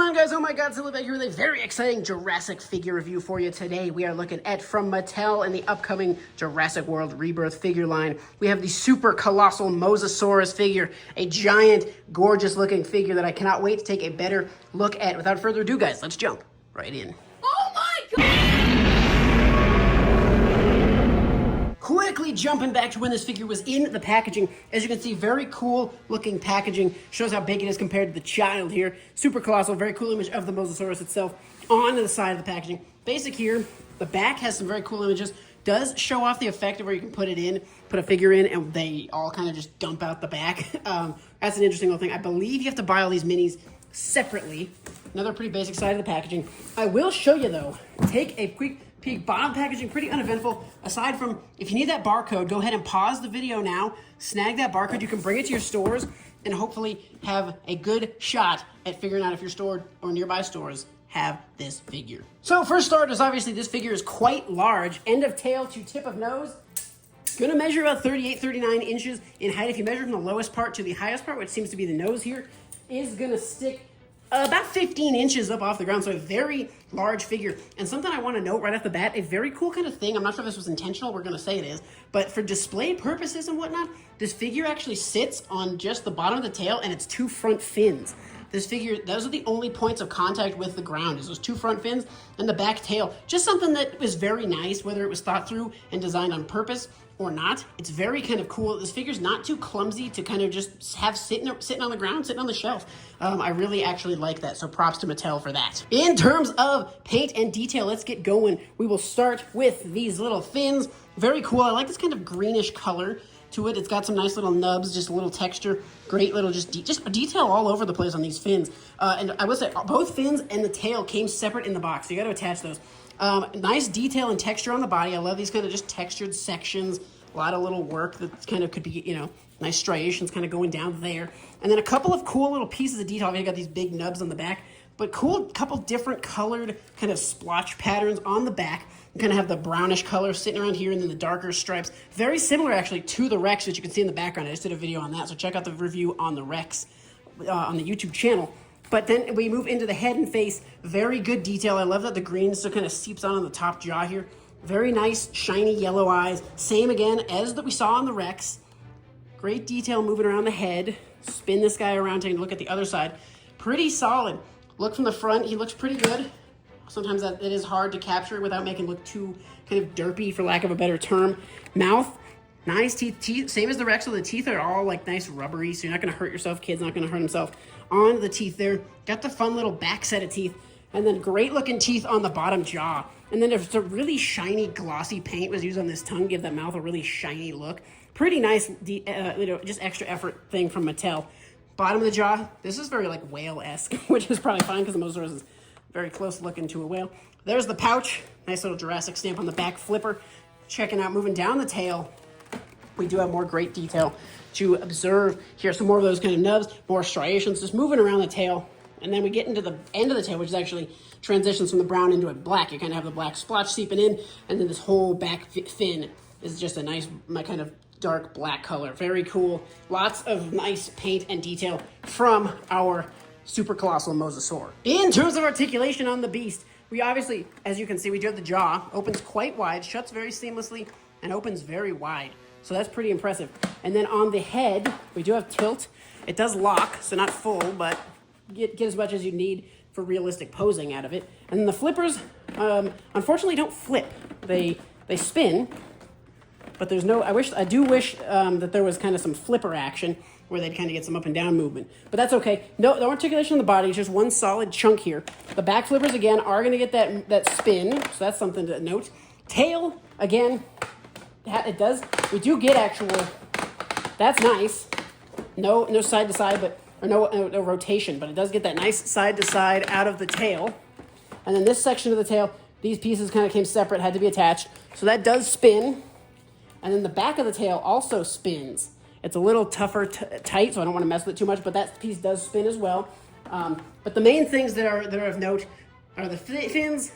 on, guys? Oh my god, Silly back here with a very exciting Jurassic figure review for you today. We are looking at, from Mattel and the upcoming Jurassic World Rebirth figure line, we have the super colossal Mosasaurs figure, a giant, gorgeous looking figure that I cannot wait to take a better look at. Without further ado, guys, let's jump right in. Oh my god! Quickly jumping back to when this figure was in the packaging. As you can see, very cool looking packaging. Shows how big it is compared to the child here. Super colossal, very cool image of the Mosasaurus itself on the side of the packaging. Basic here, the back has some very cool images. Does show off the effect of where you can put it in, put a figure in, and they all kind of just dump out the back. That's an interesting little thing. I believe you have to buy all these minis separately. Another pretty basic side of the packaging. I will show you though, take a quick peek. Bottom packaging, pretty uneventful. Aside from, if you need that barcode, go ahead and pause the video now, snag that barcode. You can bring it to your stores and hopefully have a good shot at figuring out if your store or nearby stores have this figure. So first starters, obviously this figure is quite large. End of tail to tip of nose. Gonna measure about 38, 39 inches in height. If you measure from the lowest part to the highest part, which seems to be the nose here, is gonna stick about 15 inches up off the ground, so a very large figure. And something I want to note right off the bat, a very cool kind of thing, I'm not sure if this was intentional, we're going to say it is, but for display purposes and whatnot, this figure actually sits on just the bottom of the tail and its two front fins. This figure, those are the only points of contact with the ground, is those two front fins and the back tail. Just something that was very nice, whether it was thought through and designed on purpose or not. It's very kind of cool. This figure's not too clumsy to kind of just have sitting on the ground, sitting on the shelf. I really actually like that, so props to Mattel for that. In terms of paint and detail, let's get going. We will start with these little fins. Very cool. I like this kind of greenish color to it. It's got some nice little nubs, just a little texture. Great little just detail all over the place on these fins. And I will say, both fins and the tail came separate in the box, so you got to attach those. Nice detail and texture on the body. I love these kind of just textured sections. A lot of little work that kind of could be, you know, nice striations kind of going down there. And then a couple of cool little pieces of detail. You got these big nubs on the back, but cool couple different colored kind of splotch patterns on the back. You kind of have the brownish color sitting around here and then the darker stripes. Very similar actually to the Rex that you can see in the background. I just did a video on that, so check out the review on the Rex on the YouTube channel. But then we move into the head and face. Very good detail. I love that the green still kind of seeps on the top jaw here. Very nice, shiny yellow eyes. Same again as that we saw on the Rex. Great detail moving around the head. Spin this guy around, taking a look at the other side. Pretty solid. Look from the front, he looks pretty good. Sometimes it is hard to capture without making it look too kind of derpy, for lack of a better term. Mouth, nice teeth. Same as the Rex, so the teeth are all like nice rubbery, so you're not gonna hurt yourself. Kid's not gonna hurt himself on the teeth there. Got the fun little back set of teeth. And then great looking teeth on the bottom jaw. And then there's a really shiny, glossy paint was used on this tongue, give that mouth a really shiny look. Pretty nice, just extra effort thing from Mattel. Bottom of the jaw, this is very like whale-esque, which is probably fine because the Mosasaurus is very close looking to a whale. There's the pouch, nice little Jurassic stamp on the back flipper. Checking out, moving down the tail, we do have more great detail to observe here. Some more of those kind of nubs, more striations, just moving around the tail. And then we get into the end of the tail, which is actually transitions from the brown into a black. You kind of have the black splotch seeping in, and then this whole back fin is just a nice, kind of dark black color. Very cool. Lots of nice paint and detail from our super colossal Mosasaur. In terms of articulation on the beast, we obviously, as you can see, we do have the jaw. Opens quite wide, shuts very seamlessly, and opens very wide. So that's pretty impressive. And then on the head, we do have tilt. It does lock, so not full, but get as much as you need for realistic posing out of it. And then the flippers, unfortunately, don't flip. They spin, but there's no. I do wish that there was kind of some flipper action where they'd kind of get some up and down movement. But that's okay. No articulation on the body. It's just one solid chunk here. The back flippers again are going to get that spin, so that's something to note. Tail again, it does. We do get actual. That's nice. No side to side, but. Or no rotation, but it does get that nice side to side out of the tail. And then this section of the tail, these pieces kind of came separate, had to be attached. So that does spin. And then the back of the tail also spins. It's a little tougher, tight, so I don't want to mess with it too much, but that piece does spin as well. But the main things that are of note are the fins,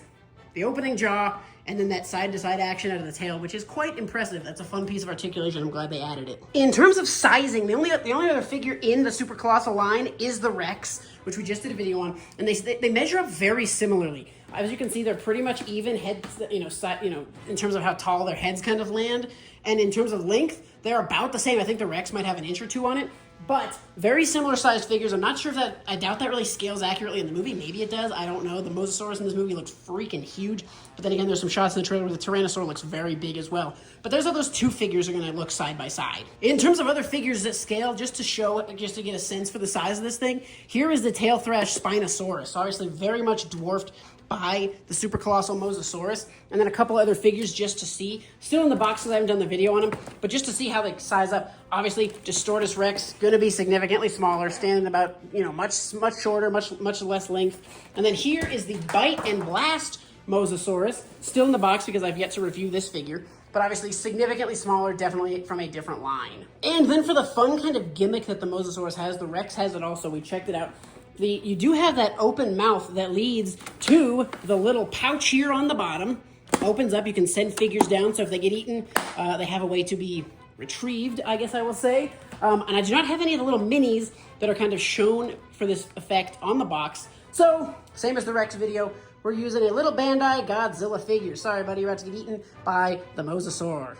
the opening jaw, and then that side-to-side action out of the tail, which is quite impressive. That's a fun piece of articulation. I'm glad they added it. In terms of sizing, the only other figure in the Super Colossal line is the Rex, which we just did a video on, and they measure up very similarly. As you can see, they're pretty much even heads, in terms of how tall their heads kind of land, and in terms of length, they're about the same. I think the Rex might have an inch or two on it, but very similar sized figures. I'm not sure if I doubt that really scales accurately in the movie. Maybe it does. I don't know. The Mosasaurus in this movie looks freaking huge. But then again, there's some shots in the trailer where the Tyrannosaur looks very big as well. But there's how those two figures are going to look side by side. In terms of other figures that scale, just to get a sense for the size of this thing, here is the tail thrash Spinosaurus. Obviously very much dwarfed by the Super Colossal Mosasaurus, and then a couple other figures just to see. Still in the box because I haven't done the video on them, but just to see how they size up. Obviously, Distortus Rex, going to be significantly smaller, standing about, much shorter, much less length. And then here is the Bite and Blast Mosasaurus, still in the box because I've yet to review this figure, but obviously significantly smaller, definitely from a different line. And then for the fun kind of gimmick that the Mosasaurus has, the Rex has it also. We checked it out. You do have that open mouth that leads to the little pouch here on the bottom. Opens up, you can send figures down, so if they get eaten, they have a way to be retrieved, I guess I will say. And I do not have any of the little minis that are kind of shown for this effect on the box. So, same as the Rex video, we're using a little Bandai Godzilla figure. Sorry, buddy, you're about to get eaten by the Mosasaur.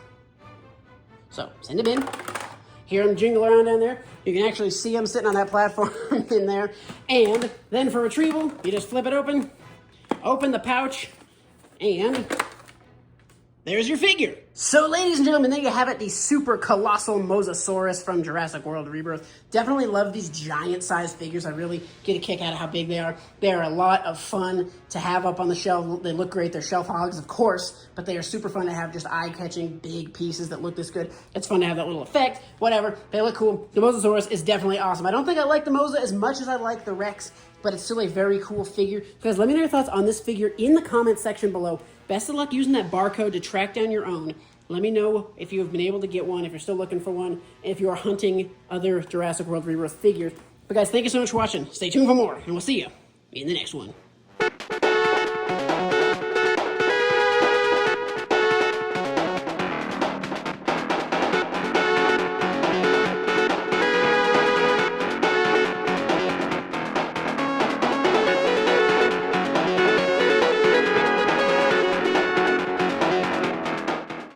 So, send him in. Hear him jingle around down there. You can actually see him sitting on that platform in there. And then for retrieval, you just flip it open the pouch, and there's your figure. So ladies and gentlemen, there you have it, the Super Colossal Mosasaurus from Jurassic World Rebirth. Definitely love these giant sized figures. I really get a kick out of how big they are. They are a lot of fun to have up on the shelf. They look great. They're shelf hogs, of course, but they are super fun to have, just eye-catching big pieces that look this good. It's fun to have that little effect, whatever. They look cool. The Mosasaurus is definitely awesome. I don't think I like the Mosa as much as I like the Rex, but it's still a very cool figure. Guys, let me know your thoughts on this figure in the comments section below. Best of luck using that barcode to track down your own. Let me know if you have been able to get one, if you're still looking for one, and if you are hunting other Jurassic World Rebirth figures. But guys, thank you so much for watching. Stay tuned for more, and we'll see you in the next one.